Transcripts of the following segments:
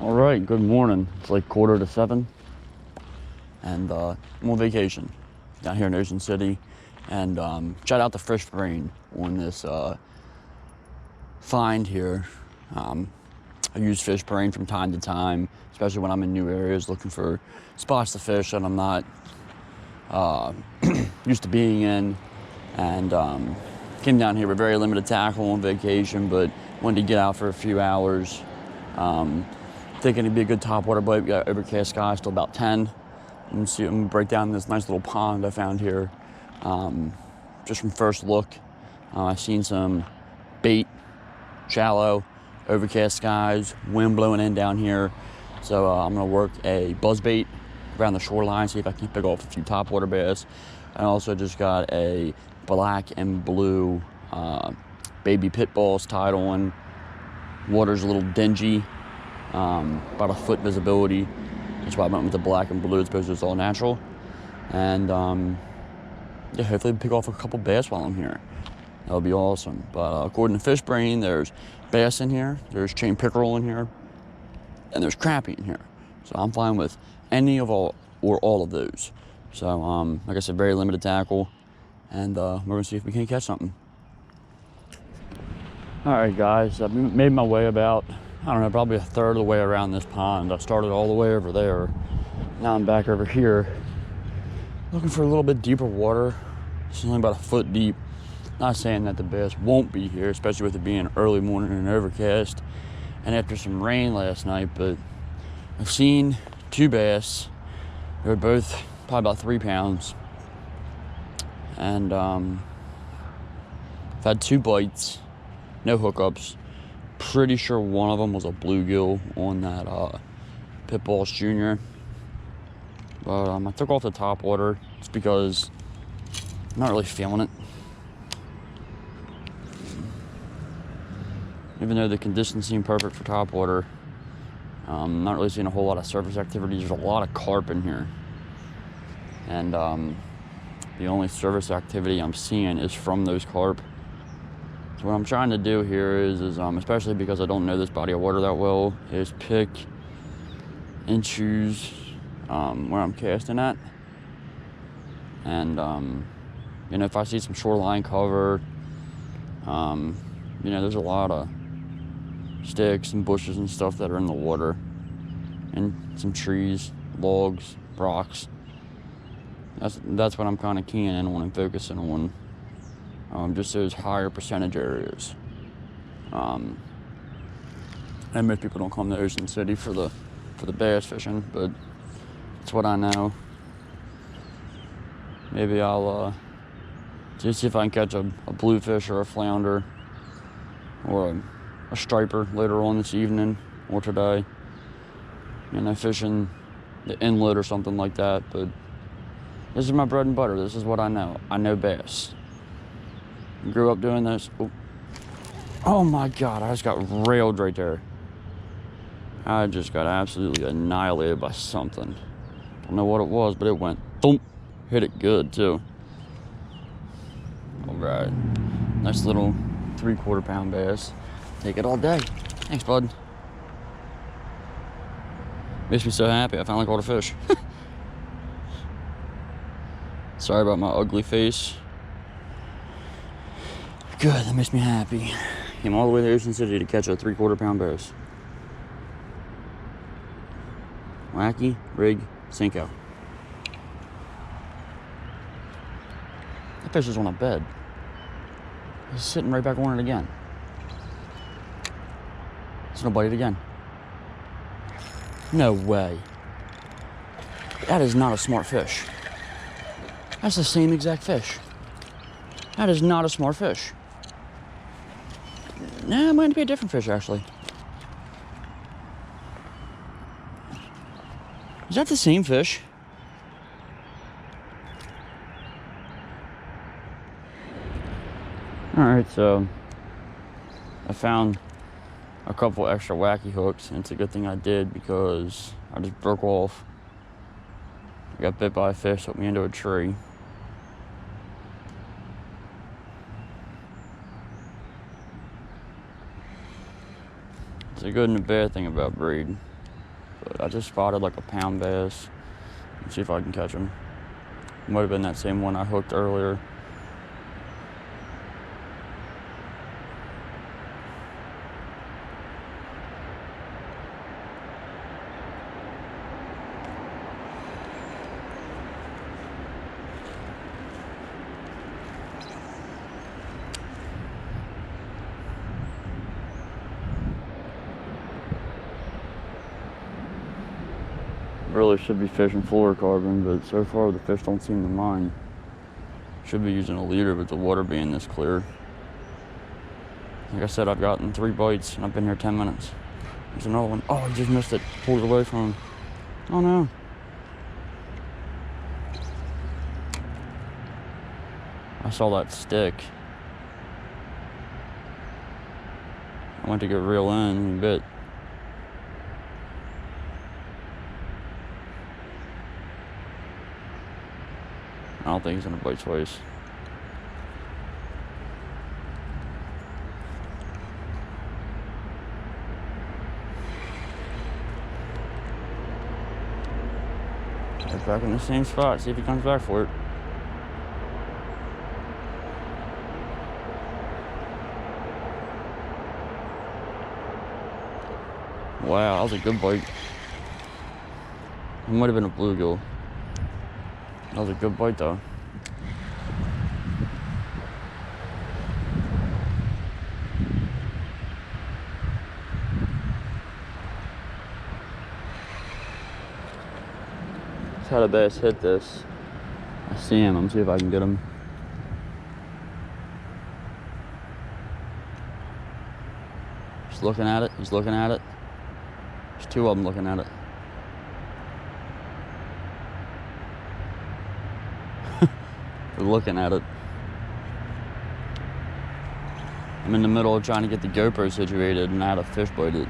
All right, good morning. It's like 6:45, and I'm on vacation down here in Ocean City. And shout out to Fishbrain on this find here. I use Fishbrain from time to time, especially when I'm in new areas looking for spots to fish that I'm not used to being in. And came down here with very limited tackle on vacation, but wanted to get out for a few hours. Thinking it'd be a good topwater bite. We got overcast skies till about 10. I'm gonna break down this nice little pond I found here. Just from first look, I've seen some bait, shallow, overcast skies, wind blowing in down here. So I'm gonna work a buzz bait around the shoreline, see if I can pick off a few topwater bass. I also just got a black and blue baby pit balls tied on. Water's a little dingy. About a foot visibility. That's why I went with the black and blue. It's supposed to it's all natural. And yeah, hopefully pick off a couple bass while I'm here. That would be awesome. But according to Fishbrain, there's bass in here, there's chain pickerel in here, and there's crappie in here. So I'm fine with any of all or all of those. So like I said, very limited tackle, and we're gonna see if we can catch something. All right, guys, I've made my way about, I don't know, probably a third of the way around this pond. I started all the way over there. Now I'm back over here, looking for a little bit deeper water. It's only about a foot deep. Not saying that the bass won't be here, especially with it being early morning and overcast and after some rain last night, but I've seen two bass. They're both probably about 3 pounds. And I've had 2 bites, no hookups. Pretty sure one of them was a bluegill on that Pitbulls Junior. But I took off the top water just because I'm not really feeling it. Even though the conditions seem perfect for top water, I'm not really seeing a whole lot of surface activity. There's a lot of carp in here. And the only surface activity I'm seeing is from those carp. So what I'm trying to do here is especially because I don't know this body of water that well, is pick and choose where I'm casting at. And, you know, if I see some shoreline cover, you know, there's a lot of sticks and bushes and stuff that are in the water, and some trees, logs, rocks. That's what I'm kind of keying in on and focusing on. Just those higher percentage areas. And most people don't come to Ocean City for the bass fishing, but it's what I know. Maybe I'll just see if I can catch a bluefish or a flounder or a striper later on this evening or today. You know, fishing the inlet or something like that. But this is my bread and butter. This is what I know. I know bass. Grew up doing this. Oh my God, I just got railed right there. I just got absolutely annihilated by something. Don't know what it was, but it went thump. Hit it good too. All right, nice little 3/4 pound bass. Take it all day. Thanks, bud. Makes me so happy. I finally caught a fish. Sorry about my ugly face. Good, that makes me happy. Came all the way to Ocean City to catch a 3/4 pound bass. Wacky, rig, senko. That fish is on a bed. He's sitting right back on it again. He's gonna bite it again. No way. That is not a smart fish. That's the same exact fish. That is not a smart fish. Nah, it might be a different fish, actually. Is that the same fish? Alright, so I found a couple extra Wacky hooks, and it's a good thing I did because I just broke off. I got bit by a fish, hooked me into a tree. It's a good and a bad thing about breed. But I just spotted like a pound bass. Let's see if I can catch him. Might have been that same one I hooked earlier. Really should be fishing fluorocarbon, but so far the fish don't seem to mind. Should be using a leader with the water being this clear. Like I said, I've gotten 3 bites and I've been here 10 minutes. There's another one. Oh, he just missed it. Pulled it away from him. Oh no. I saw that stick. I went to get reel in and he bit. I don't think he's gonna bite twice. Right back in the same spot, see if he comes back for it. Wow, that was a good bite. It might have been a bluegill. That was a good bite though. Just had a bass hit this. I see him. I'm gonna see if I can get him. He's looking at it. He's looking at it. There's 2 of them looking at it. They're looking at it. I'm in the middle of trying to get the GoPro situated and I had a fish bite it.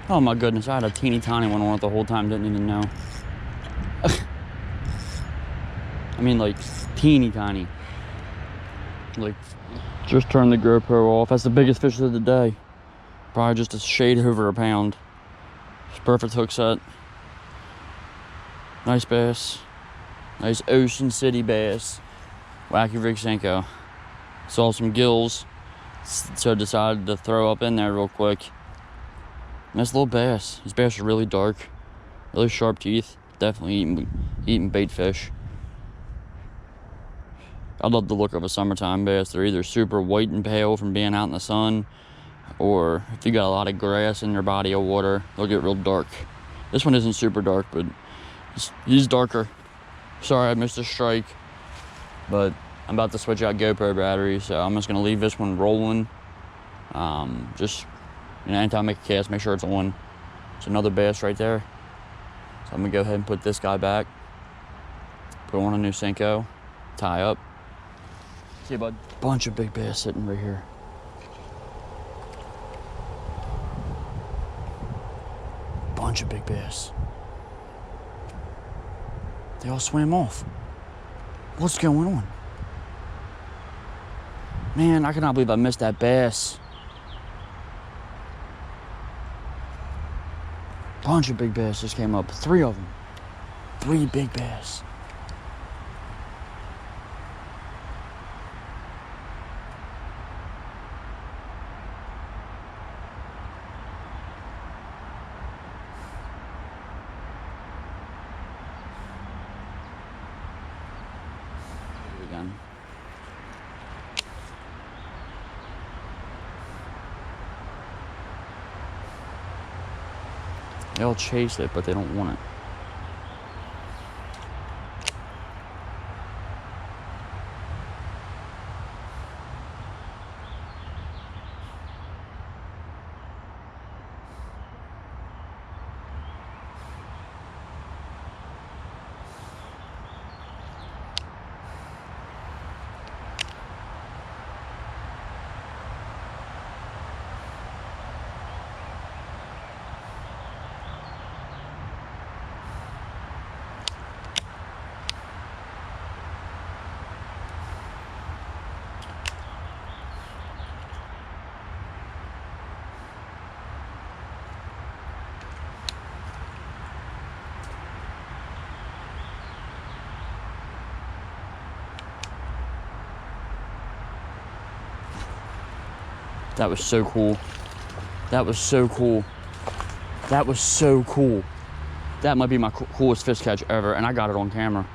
Oh my goodness, I had a teeny tiny one on it the whole time, didn't even know. I mean like teeny tiny. Like just turned the GoPro off. That's the biggest fish of the day. Probably just a shade over a pound. It's perfect hook set. Nice bass. Nice Ocean City bass. Wacky rig senko. Saw some gills, so decided to throw up in there real quick. Nice little bass. These bass are really dark, really sharp teeth. Definitely eating bait fish. I love the look of a summertime bass. They're either super white and pale from being out in the sun, or if you got a lot of grass in your body of water, they'll get real dark. This one isn't super dark, but he's darker. Sorry I missed a strike, but I'm about to switch out GoPro batteries, so I'm just gonna leave this one rolling. Just, you know, anytime I make a cast, make sure it's on. It's another bass right there. So I'm gonna go ahead and put this guy back, put on a new senko, tie up. See, bud, bunch of big bass sitting right here. Bunch of big bass. They all swam off. What's going on? Man, I cannot believe I missed that bass. Bunch of big bass just came up. 3 of them. 3 big bass. Again. They'll chase it, but they don't want it. That was so cool. That was so cool. That was so cool. That might be my coolest fish catch ever, and I got it on camera.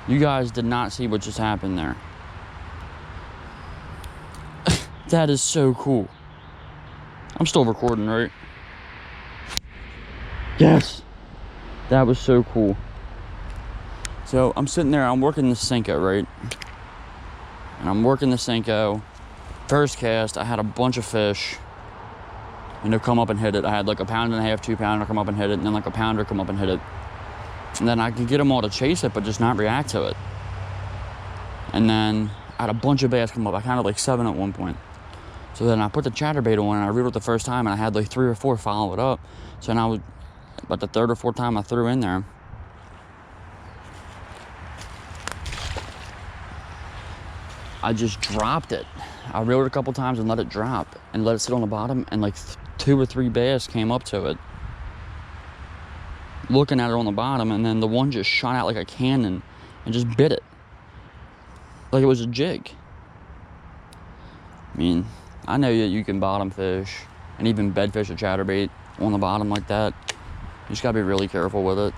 You guys did not see what just happened there. That is so cool. I'm still recording, right? Yes. That was so cool. So I'm sitting there, I'm working the senko, right? And I'm working the senko. First cast, I had a bunch of fish, you know, come up and hit it. I had like a 1.5 pound, 2 pounder come up and hit it, and then like a pounder come up and hit it. And then I could get them all to chase it, but just not react to it. And then I had a bunch of bass come up. I counted like 7 at one point. So then I put the chatterbait on and I reeled it the first time, and I had like 3 or 4 follow it up. So now, about the 3rd or 4th time I threw in there, I just dropped it. I reeled it a couple times and let it drop and let it sit on the bottom, and like 2 or 3 bass came up to it, looking at it on the bottom, and then the one just shot out like a cannon and just bit it like it was a jig. I mean, I know that you can bottom fish and even bed fish a chatterbait on the bottom like that. You just gotta be really careful with it.